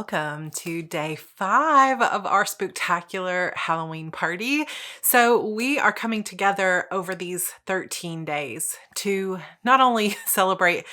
welcome to day 5 of our Spooktacular Halloween party. So, we are coming together over these 13 days to not only celebrate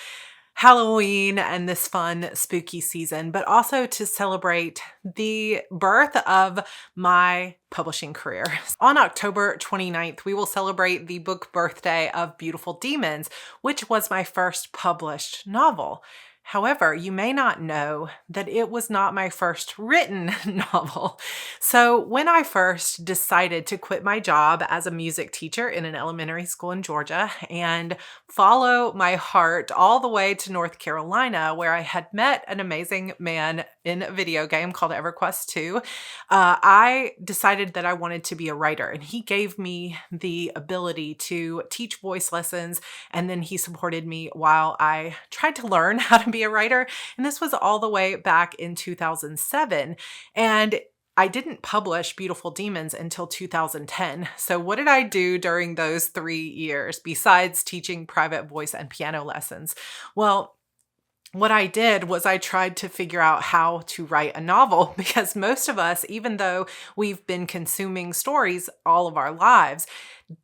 Halloween and this fun spooky season, but also to celebrate the birth of my publishing career. On October 29th, we will celebrate the book birthday of Beautiful Demons, which was my first published novel. However, you may not know that it was not my first written novel. So, when I first decided to quit my job as a music teacher in an elementary school in Georgia and follow my heart all the way to North Carolina, where I had met an amazing man in a video game called EverQuest 2, I decided that I wanted to be a writer. And he gave me the ability to teach voice lessons. And then he supported me while I tried to learn how to be a writer. And this was all the way back in 2007. And I didn't publish Beautiful Demons until 2010. So what did I do during those 3 years besides teaching private voice and piano lessons? Well, what I did was I tried to figure out how to write a novel because most of us, even though we've been consuming stories all of our lives,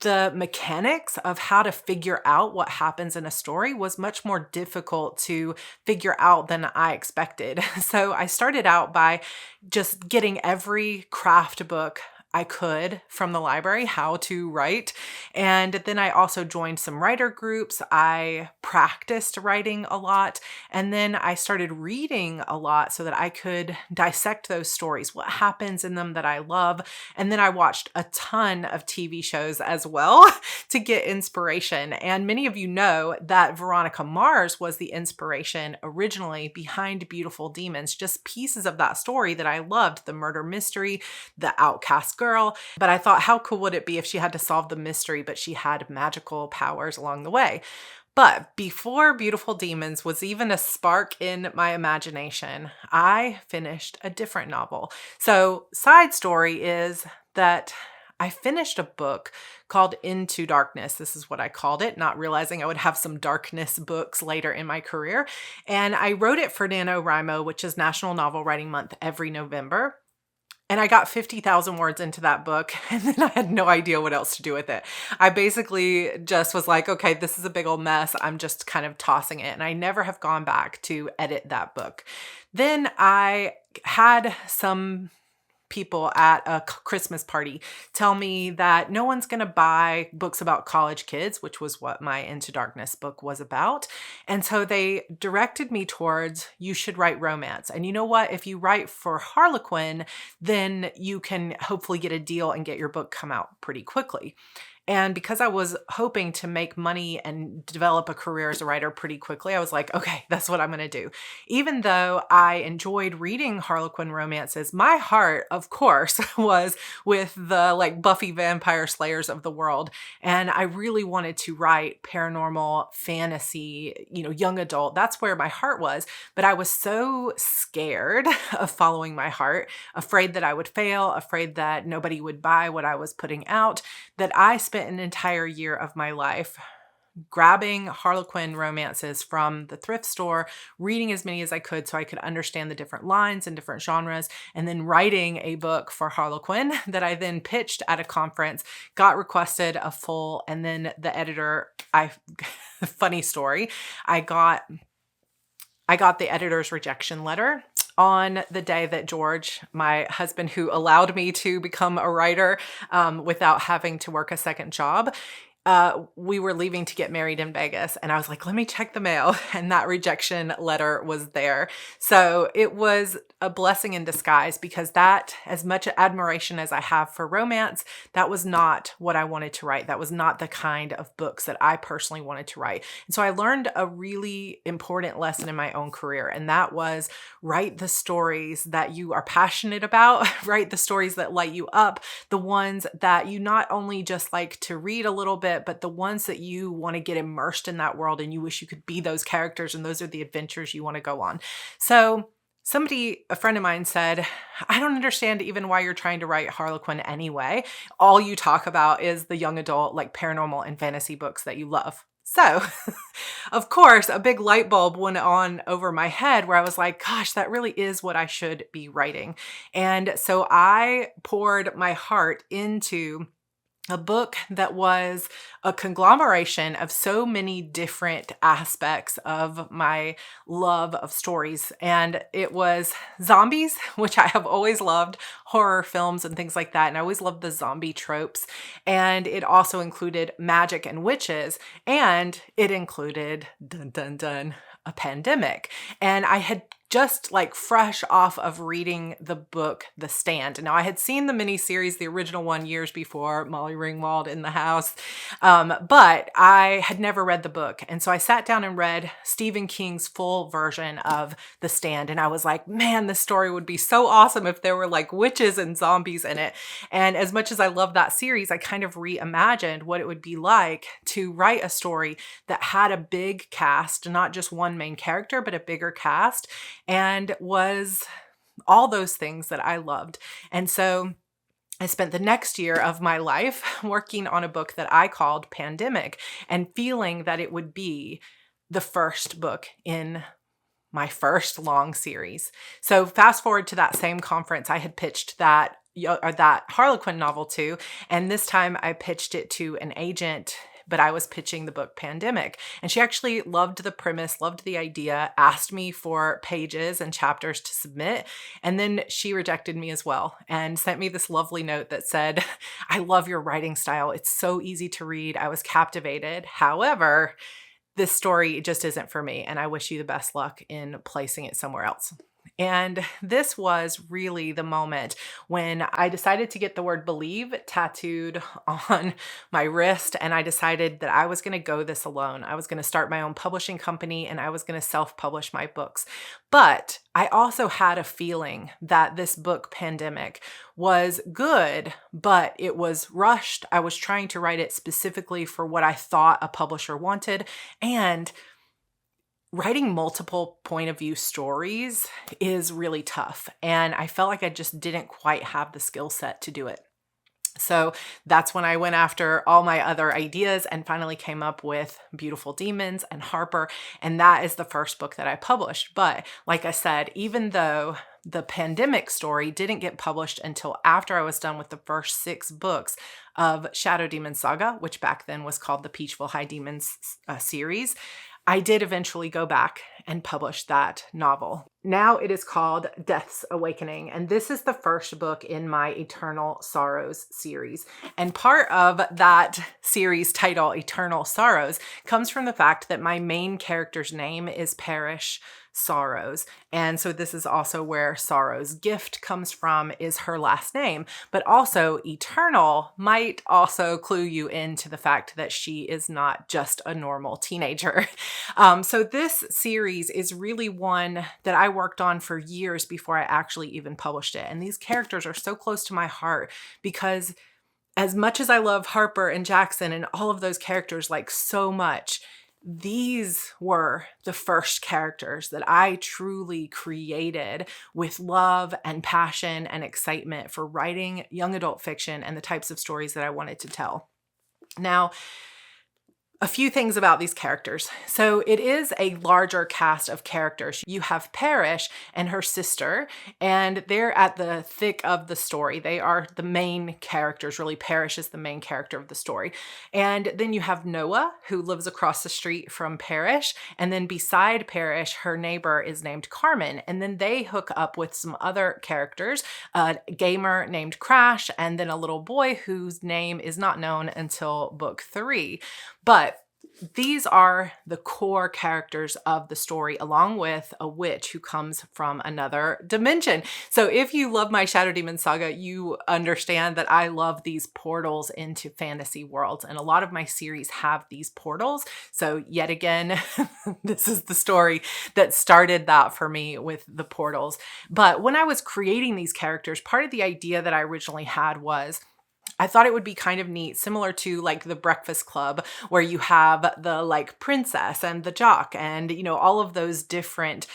the mechanics of how to figure out what happens in a story was much more difficult to figure out than I expected. So I started out by just getting every craft book I could from the library, how to write. And then I also joined some writer groups. I practiced writing a lot. And then I started reading a lot so that I could dissect those stories, what happens in them that I love. And then I watched a ton of TV shows as well to get inspiration. And many of you know that Veronica Mars was the inspiration originally behind Beautiful Demons, just pieces of that story that I loved, the murder mystery, the outcast girl. But I thought, how cool would it be if she had to solve the mystery, but she had magical powers along the way? But before Beautiful Demons was even a spark in my imagination, I finished a different novel. So, side story is that I finished a book called Into Darkness. This is what I called it, not realizing I would have some darkness books later in my career. And I wrote it for NaNoWriMo, which is National Novel Writing Month every November. And I got 50,000 words into that book, and then I had no idea what else to do with it. I basically just was like, okay, this is a big old mess. I'm just kind of tossing it. And I never have gone back to edit that book. Then I had some people at a Christmas party tell me that no one's going to buy books about college kids, which was what my Into Darkness book was about. And so they directed me towards, you should write romance. And you know what? If you write for Harlequin, then you can hopefully get a deal and get your book come out pretty quickly. And because I was hoping to make money and develop a career as a writer pretty quickly, I was like, okay, that's what I'm going to do. Even though I enjoyed reading Harlequin romances, my heart, of course, was with the like Buffy vampire slayers of the world. And I really wanted to write paranormal fantasy, young adult. That's where my heart was. But I was so scared of following my heart, afraid that I would fail, afraid that nobody would buy what I was putting out, that I spent an entire year of my life grabbing Harlequin romances from the thrift store, reading as many as I could so I could understand the different lines and different genres, and then writing a book for Harlequin that I then pitched at a conference, got requested a full, and then the editor, funny story, I got the editor's rejection letter on the day that George, my husband, who allowed me to become a writer without having to work a second job, we were leaving to get married in Vegas. And I was like, let me check the mail. And that rejection letter was there. So it was a blessing in disguise because that, as much admiration as I have for romance, that was not what I wanted to write. That was not the kind of books that I personally wanted to write. And so I learned a really important lesson in my own career. And that was write the stories that you are passionate about, write the stories that light you up, the ones that you not only just like to read a little bit, but the ones that you want to get immersed in that world and you wish you could be those characters and those are the adventures you want to go on. So a friend of mine said, I don't understand even why you're trying to write Harlequin anyway. All you talk about is the young adult, like paranormal and fantasy books that you love. So, of course, a big light bulb went on over my head where I was like, gosh, that really is what I should be writing. And so I poured my heart into a book that was a conglomeration of so many different aspects of my love of stories. And it was zombies, which I have always loved, horror films and things like that. And I always loved the zombie tropes. And it also included magic and witches. And it included, dun dun dun, a pandemic. And I had just like fresh off of reading the book The Stand. Now I had seen the miniseries, the original one, years before, Molly Ringwald in the house, but I had never read the book. And so I sat down and read Stephen King's full version of The Stand. And I was like, man, this story would be so awesome if there were like witches and zombies in it. And as much as I love that series, I kind of reimagined what it would be like to write a story that had a big cast, not just one main character, but a bigger cast, and was all those things that I loved. And so I spent the next year of my life working on a book that I called Pandemic and feeling that it would be the first book in my first long series. So fast forward to that same conference, I had pitched that Harlequin novel to, and this time I pitched it to an agent, but I was pitching the book Pandemic. And she actually loved the premise, loved the idea, asked me for pages and chapters to submit. And then she rejected me as well and sent me this lovely note that said, I love your writing style. It's so easy to read. I was captivated. However, this story just isn't for me. And I wish you the best luck in placing it somewhere else. And this was really the moment when I decided to get the word believe tattooed on my wrist. And I decided that I was going to go this alone. I was going to start my own publishing company and I was going to self-publish my books. But I also had a feeling that this book, Pandemic, was good, but it was rushed. I was trying to write it specifically for what I thought a publisher wanted. And writing multiple point of view stories is really tough. And I felt like I just didn't quite have the skill set to do it. So that's when I went after all my other ideas and finally came up with Beautiful Demons and Harper. And that is the first book that I published. But like I said, even though the Pandemic story didn't get published until after I was done with the first 6 books of Shadow Demon Saga, which back then was called the Peachville High Demons series, I did eventually go back and publish that novel. Now it is called Death's Awakening, and this is the first book in my Eternal Sorrows series. And part of that series title, Eternal Sorrows, comes from the fact that my main character's name is Parrish Sorrows. And so this is also where Sorrow's gift comes from, is her last name. But also eternal might also clue you into the fact that she is not just a normal teenager. So this series is really one that I worked on for years before I actually even published it. And these characters are so close to my heart because as much as I love Harper and Jackson and all of those characters like so much, these were the first characters that I truly created with love and passion and excitement for writing young adult fiction and the types of stories that I wanted to tell. Now, a few things about these characters. So it is a larger cast of characters. You have Parrish and her sister, and they're at the thick of the story. They are the main characters. Really, Parrish is the main character of the story. And then you have Noah, who lives across the street from Parrish. And then beside Parrish, her neighbor is named Carmen. And then they hook up with some other characters, a gamer named Crash, and then a little boy whose name is not known until book 3. But these are the core characters of the story, along with a witch who comes from another dimension. So if you love my Shadow Demon Saga, you understand that I love these portals into fantasy worlds. And a lot of my series have these portals. So yet again, this is the story that started that for me with the portals. But when I was creating these characters, part of the idea that I originally had was I thought it would be kind of neat, similar to like the Breakfast Club, where you have the like princess and the jock and, you know, all of those different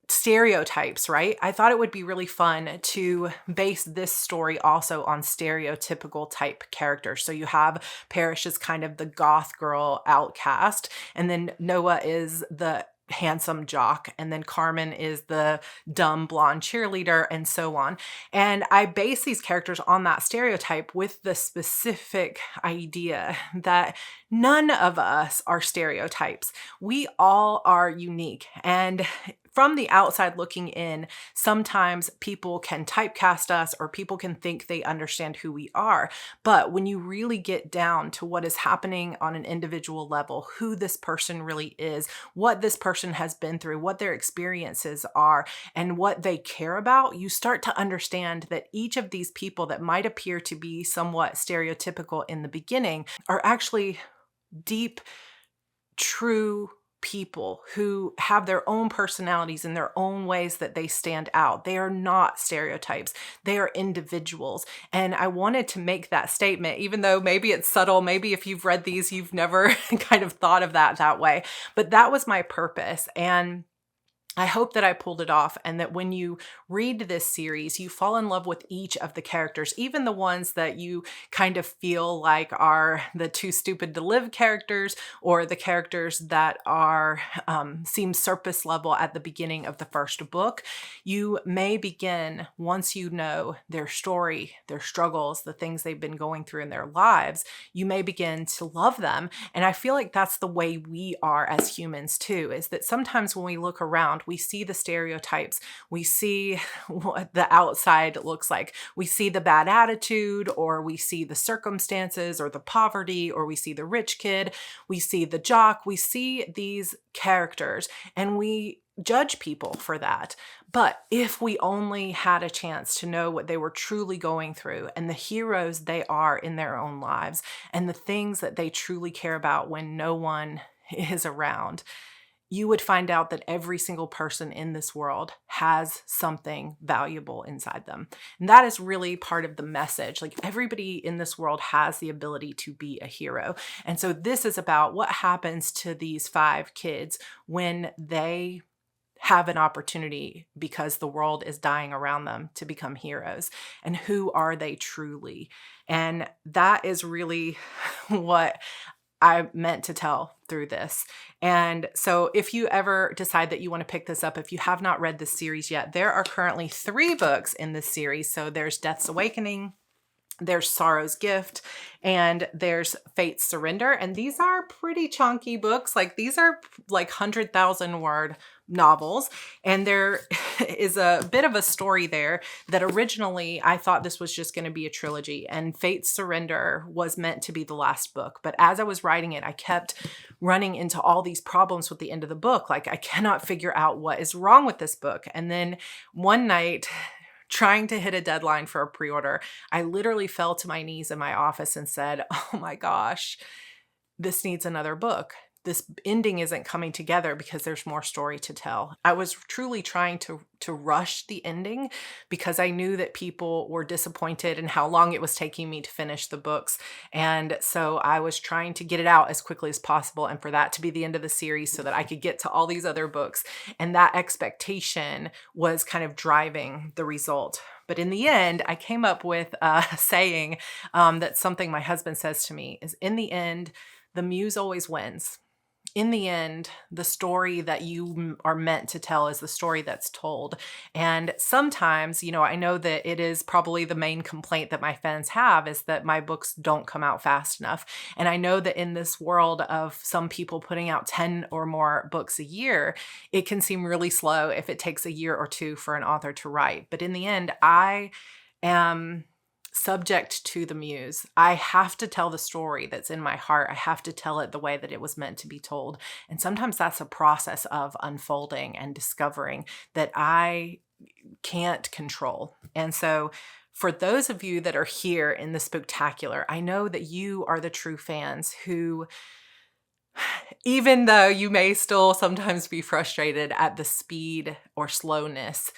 stereotypes, right? I thought it would be really fun to base this story also on stereotypical type characters. So you have Parrish as kind of the goth girl outcast, and then Noah is the handsome jock, and then Carmen is the dumb blonde cheerleader, and so on. And I base these characters on that stereotype with the specific idea that none of us are stereotypes. We all are unique. And from the outside looking in, sometimes people can typecast us or people can think they understand who we are. But when you really get down to what is happening on an individual level, who this person really is, what this person has been through, what their experiences are, and what they care about, you start to understand that each of these people that might appear to be somewhat stereotypical in the beginning are actually deep, true people who have their own personalities and their own ways that they stand out. They are not stereotypes. They are individuals. And I wanted to make that statement, even though maybe it's subtle. Maybe if you've read these, you've never kind of thought of that way. But that was my purpose. And I hope that I pulled it off, and that when you read this series, you fall in love with each of the characters, even the ones that you kind of feel like are the too stupid to live characters, or the characters that are seem surface level at the beginning of the first book. You may begin, once you know their story, their struggles, the things they've been going through in their lives, you may begin to love them. And I feel like that's the way we are as humans too, is that sometimes when we look around, we see the stereotypes, we see what the outside looks like, we see the bad attitude, or we see the circumstances, or the poverty, or we see the rich kid, we see the jock, we see these characters, and we judge people for that. But if we only had a chance to know what they were truly going through, and the heroes they are in their own lives, and the things that they truly care about when no one is around, you would find out that every single person in this world has something valuable inside them. And that is really part of the message. Like, everybody in this world has the ability to be a hero. And so this is about what happens to these 5 kids when they have an opportunity, because the world is dying around them, to become heroes. And who are they truly? And that is really what I meant to tell through this. And so if you ever decide that you want to pick this up, if you have not read this series yet, there are currently 3 books in this series. So there's Death's Awakening, there's Sorrow's Gift, and there's Fate's Surrender. And these are pretty chunky books. Like, these are like 100,000 word novels. And there is a bit of a story there that originally I thought this was just going to be a trilogy, and Fate's Surrender was meant to be the last book. But as I was writing it, I kept running into all these problems with the end of the book. Like, I cannot figure out what is wrong with this book. And then one night, trying to hit a deadline for a pre-order, I literally fell to my knees in my office and said, "Oh my gosh, this needs another book. This ending isn't coming together because there's more story to tell." I was truly trying to rush the ending because I knew that people were disappointed in how long it was taking me to finish the books. And so I was trying to get it out as quickly as possible, and for that to be the end of the series so that I could get to all these other books. And that expectation was kind of driving the result. But in the end, I came up with a saying that's something my husband says to me, is, in the end, the muse always wins. In the end, the story that you are meant to tell is the story that's told. And sometimes, I know that it is probably the main complaint that my fans have, is that my books don't come out fast enough. And I know that in this world of some people putting out 10 or more books a year, it can seem really slow if it takes a year or 2 for an author to write. But in the end, I am subject to the muse. I have to tell the story that's in my heart. I have to tell it the way that it was meant to be told. And sometimes that's a process of unfolding and discovering that I can't control. And so for those of you that are here in the Spooktacular, I know that you are the true fans who, even though you may still sometimes be frustrated at the speed or slowness,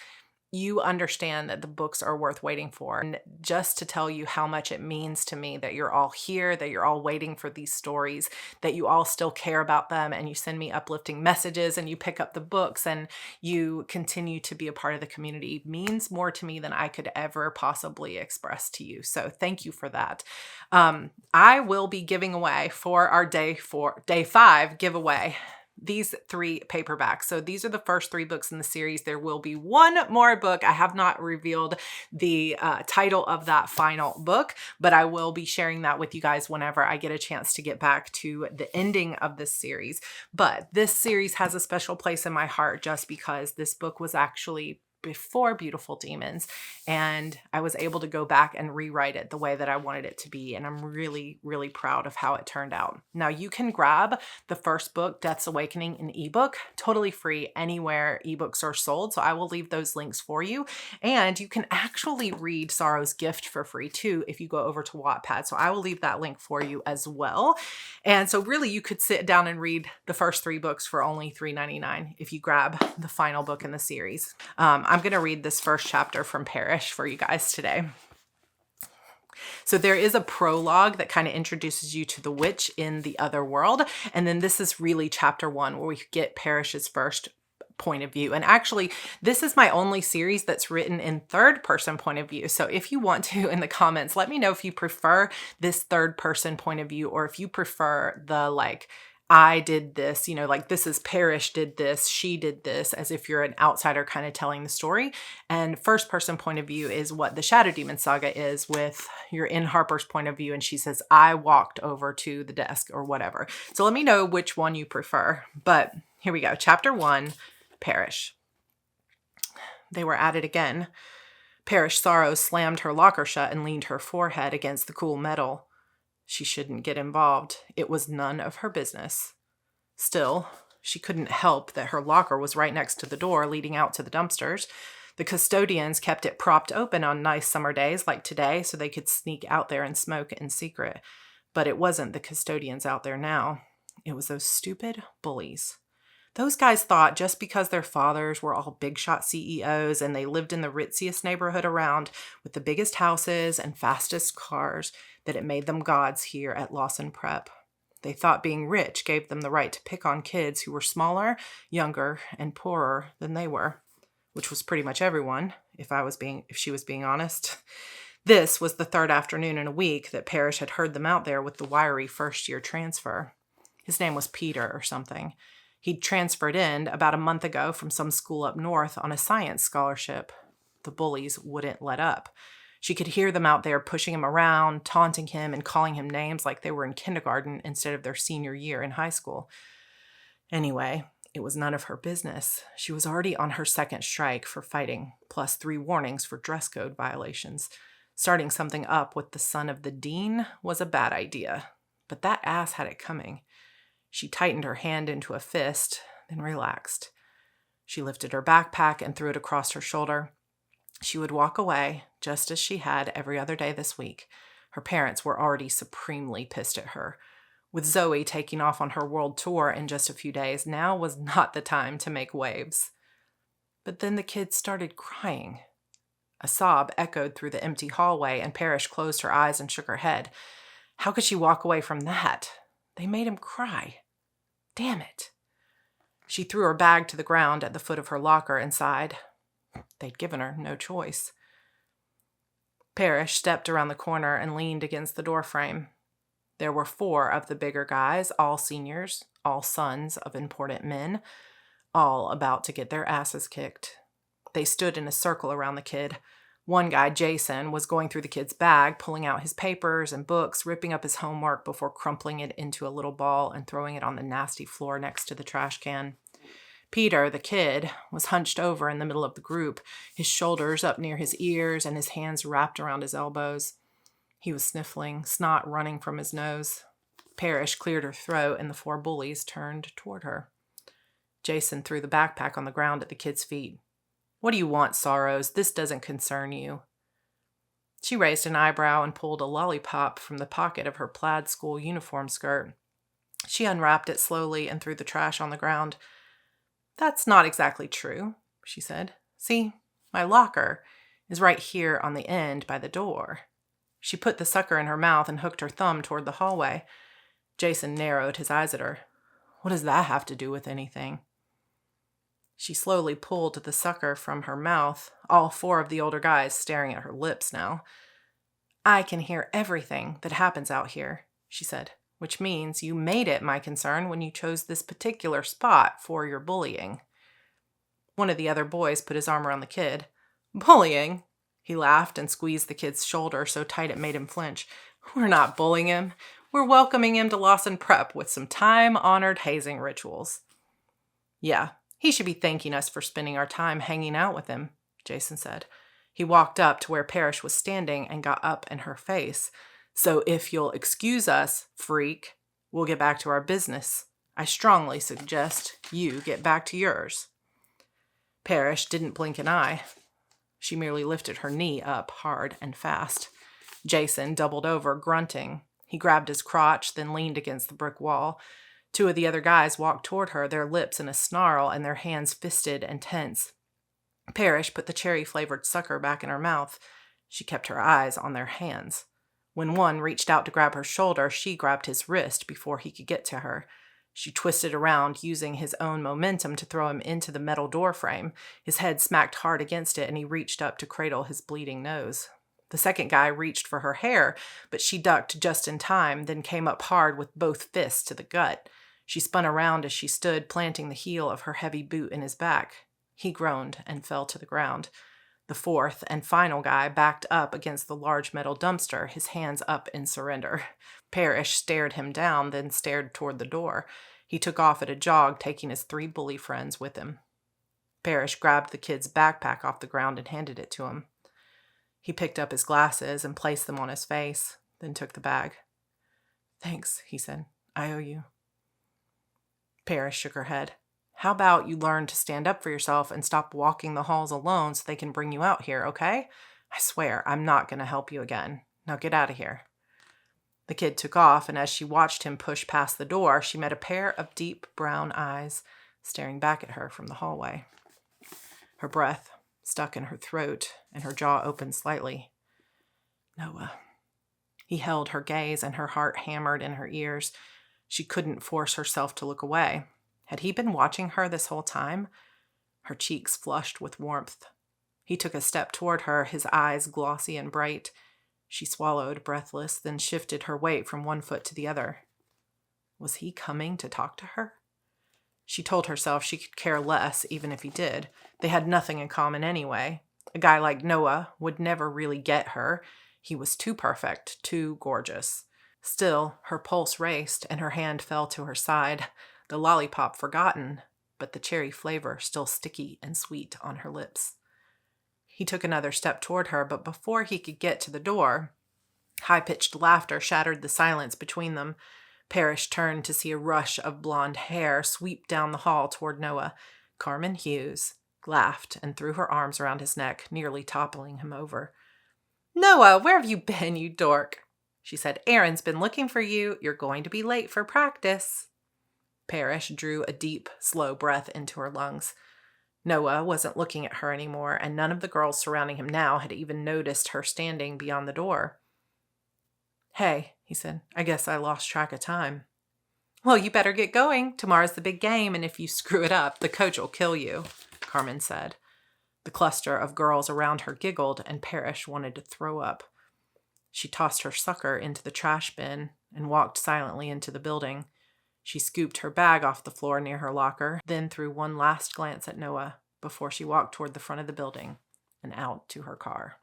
you understand that the books are worth waiting for. And just to tell you how much it means to me that you're all here, that you're all waiting for these stories, that you all still care about them, and you send me uplifting messages, and you pick up the books, and you continue to be a part of the community means more to me than I could ever possibly express to you. So thank you for that. I will be giving away for our day 5 giveaway these 3 paperbacks. So these are the first 3 books in the series. There will be one more book. I have not revealed the title of that final book, but I will be sharing that with you guys whenever I get a chance to get back to the ending of this series. But this series has a special place in my heart just because this book was actually before Beautiful Demons, and I was able to go back and rewrite it the way that I wanted it to be, and I'm really, really proud of how it turned out. Now, you can grab the first book, Death's Awakening, in ebook, totally free anywhere ebooks are sold, so I will leave those links for you, and you can actually read Sorrow's Gift for free too if you go over to Wattpad, so I will leave that link for you as well. And so really you could sit down and read the first 3 books for only $3.99 if you grab the final book in the series. I'm going to read this first chapter from Parish for you guys today. So there is a prologue that kind of introduces you to the witch in the other world. And then this is really chapter 1 where we get Parish's first point of view. And actually, this is my only series that's written in third person point of view. So if you want to, in the comments, let me know if you prefer this third person point of view, or if you prefer the I did this, this is Parish did this, she did this, as if you're an outsider kind of telling the story. And first person point of view is what the Shadow Demon saga is, with you're in Harper's point of view and she says, I walked over to the desk or whatever. So let me know which one you prefer. But here we go. Chapter 1, Parish. They were at it again. Parish Sorrow slammed her locker shut and leaned her forehead against the cool metal. She shouldn't get involved. It was none of her business. Still, she couldn't help that her locker was right next to the door leading out to the dumpsters. The custodians kept it propped open on nice summer days like today so they could sneak out there and smoke in secret. But it wasn't the custodians out there now. It was those stupid bullies. Those guys thought just because their fathers were all big shot CEOs and they lived in the ritziest neighborhood around with the biggest houses and fastest cars that it made them gods here at Lawson Prep. They thought being rich gave them the right to pick on kids who were smaller, younger, and poorer than they were, which was pretty much everyone, if she was being honest. This was the 3rd afternoon in a week that Parish had heard them out there with the wiry first-year transfer. His name was Peter or something. He'd transferred in about a month ago from some school up north on a science scholarship. The bullies wouldn't let up. She could hear them out there pushing him around, taunting him, and calling him names like they were in kindergarten instead of their senior year in high school. Anyway, it was none of her business. She was already on her 2nd strike for fighting, plus 3 warnings for dress code violations. Starting something up with the son of the dean was a bad idea, but that ass had it coming. She tightened her hand into a fist, then relaxed. She lifted her backpack and threw it across her shoulder. She would walk away, just as she had every other day this week. Her parents were already supremely pissed at her. With Zoe taking off on her world tour in just a few days, now was not the time to make waves. But then the kids started crying. A sob echoed through the empty hallway, and Parish closed her eyes and shook her head. How could she walk away from that? They made him cry. Damn it. She threw her bag to the ground at the foot of her locker and sighed. They'd given her no choice. Parish stepped around the corner and leaned against the doorframe. There were 4 of the bigger guys, all seniors, all sons of important men, all about to get their asses kicked. They stood in a circle around the kid. One guy, Jason, was going through the kid's bag, pulling out his papers and books, ripping up his homework before crumpling it into a little ball and throwing it on the nasty floor next to the trash can. Peter, the kid, was hunched over in the middle of the group, his shoulders up near his ears and his hands wrapped around his elbows. He was sniffling, snot running from his nose. Parish cleared her throat and the 4 bullies turned toward her. Jason threw the backpack on the ground at the kid's feet. What do you want, Sorrows? This doesn't concern you. She raised an eyebrow and pulled a lollipop from the pocket of her plaid school uniform skirt. She unwrapped it slowly and threw the trash on the ground. That's not exactly true, she said. See, My locker is right here on the end by the door." She put the sucker in her mouth and hooked her thumb toward the hallway. Jason narrowed his eyes at her. "What does that have to do with anything?" She slowly pulled the sucker from her mouth, all four of the older guys staring at her lips now. "I can hear everything that happens out here," she said, "which means you made it my concern when you chose this particular spot for your bullying." One of the other boys put his arm around the kid. "Bullying?" He laughed and squeezed the kid's shoulder so tight it made him flinch. "We're not bullying him. We're welcoming him to Lawson Prep with some time-honored hazing rituals." "Yeah, he should be thanking us for spending our time hanging out with him," Jason said. He walked up to where Parrish was standing and got up in her face. "So if you'll excuse us, freak, we'll get back to our business. I strongly suggest you get back to yours." Parrish didn't blink an eye. She merely lifted her knee up hard and fast. Jason doubled over, grunting. He grabbed his crotch, then leaned against the brick wall. Two of the other guys walked toward her, their lips in a snarl and their hands fisted and tense. Parrish put the cherry-flavored sucker back in her mouth. She kept her eyes on their hands. When one reached out to grab her shoulder, she grabbed his wrist before he could get to her. She twisted around, using his own momentum to throw him into the metal door frame. His head smacked hard against it, and he reached up to cradle his bleeding nose. The second guy reached for her hair, but she ducked just in time, then came up hard with both fists to the gut. She spun around as she stood, planting the heel of her heavy boot in his back. He groaned and fell to the ground. The fourth and final guy backed up against the large metal dumpster, his hands up in surrender. Parrish stared him down, then stared toward the door. He took off at a jog, taking his three bully friends with him. Parrish grabbed the kid's backpack off the ground and handed it to him. He picked up his glasses and placed them on his face, then took the bag. "Thanks," he said. "I owe you." Parrish shook her head. "How about you learn to stand up for yourself and stop walking the halls alone so they can bring you out here, okay? I swear I'm not going to help you again. Now get out of here." The kid took off, and as she watched him push past the door, she met a pair of deep brown eyes staring back at her from the hallway. Her breath stuck in her throat, and her jaw opened slightly. "Noah." He held her gaze, and her heart hammered in her ears. She couldn't force herself to look away. Had he been watching her this whole time? Her cheeks flushed with warmth. He took a step toward her, his eyes glossy and bright. She swallowed, breathless, then shifted her weight from one foot to the other. Was he coming to talk to her? She told herself she could care less, even if he did. They had nothing in common anyway. A guy like Noah would never really get her. He was too perfect, too gorgeous. Still, her pulse raced, and her hand fell to her side, the lollipop forgotten, but the cherry flavor still sticky and sweet on her lips. He took another step toward her, but before he could get to the door, high-pitched laughter shattered the silence between them. Parrish turned to see a rush of blonde hair sweep down the hall toward Noah. Carmen Hughes laughed and threw her arms around his neck, nearly toppling him over. "Noah, where have you been, you dork?" she said. "Aaron's been looking for you. You're going to be late for practice." Parrish drew a deep, slow breath into her lungs. Noah wasn't looking at her anymore, and none of the girls surrounding him now had even noticed her standing beyond the door. "Hey," he said, "I guess I lost track of time." "Well, you better get going. Tomorrow's the big game, and if you screw it up, the coach will kill you," Carmen said. The cluster of girls around her giggled, and Parrish wanted to throw up. She tossed her sucker into the trash bin and walked silently into the building. She scooped her bag off the floor near her locker, then threw one last glance at Noah before she walked toward the front of the building and out to her car.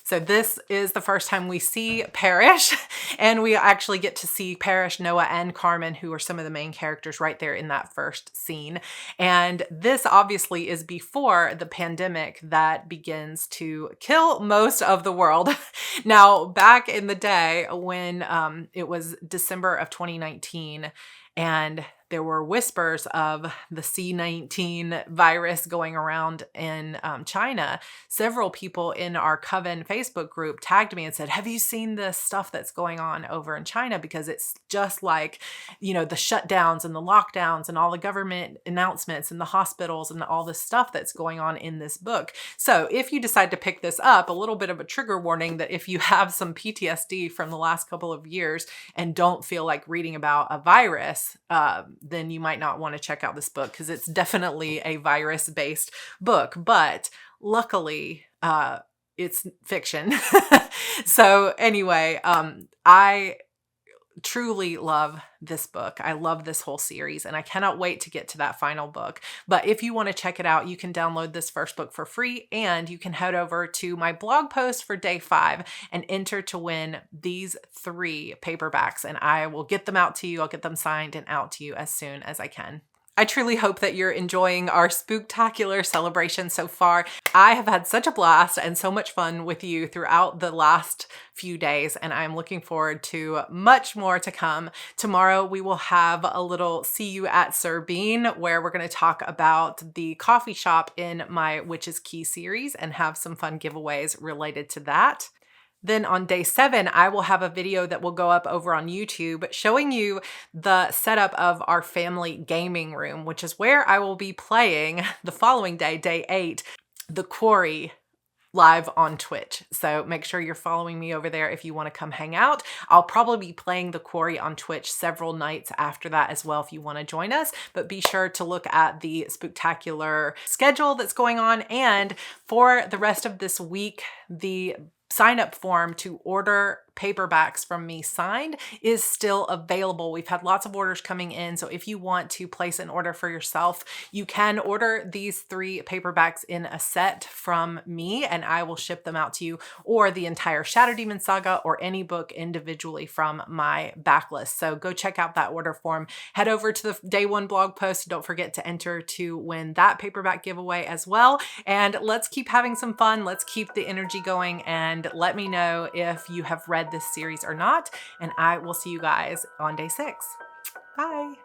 So this is the first time we see Parrish, and we actually get to see Parrish, Noah, and Carmen, who are some of the main characters right there in that first scene. And this obviously is before the pandemic that begins to kill most of the world. Now, back in the day when it was December of 2019, and there were whispers of the C-19 virus going around in China, several people in our Coven Facebook group tagged me and said, have you seen this stuff that's going on over in China? Because it's just like, the shutdowns and the lockdowns and all the government announcements and the hospitals and all the stuff that's going on in this book. So if you decide to pick this up, a little bit of a trigger warning that if you have some PTSD from the last couple of years and don't feel like reading about a virus, then you might not want to check out this book, because it's definitely a virus-based book. But luckily, it's fiction. So anyway, I truly love this book. I love this whole series, and I cannot wait to get to that final book. But if you want to check it out, you can download this first book for free, and you can head over to my blog post for day 5 and enter to win these 3 paperbacks, and I will get them out to you. I'll get them signed and out to you as soon as I can. I truly hope that you're enjoying our Spooktacular celebration so far. I have had such a blast and so much fun with you throughout the last few days, and I'm looking forward to much more to come. Tomorrow we will have a little See You at Sir Bean, where we're going to talk about the coffee shop in my Witch's Key series and have some fun giveaways related to that. Then on day 7, I will have a video that will go up over on YouTube showing you the setup of our family gaming room, which is where I will be playing the following day, day 8, The Quarry, live on Twitch. So make sure you're following me over there if you want to come hang out. I'll probably be playing The Quarry on Twitch several nights after that as well if you want to join us, but be sure to look at the Spooktacular schedule that's going on. And for the rest of this week, the sign up form to order paperbacks from me signed is still available. We've had lots of orders coming in, so if you want to place an order for yourself, you can order these 3 paperbacks in a set from me, and I will ship them out to you, or the entire Shadow Demon Saga, or any book individually from my backlist. So go check out that order form. Head over to the day 1 blog post. Don't forget to enter to win that paperback giveaway as well. And let's keep having some fun. Let's keep the energy going, and let me know if you have read this series or not, and I will see you guys on day 6. Bye.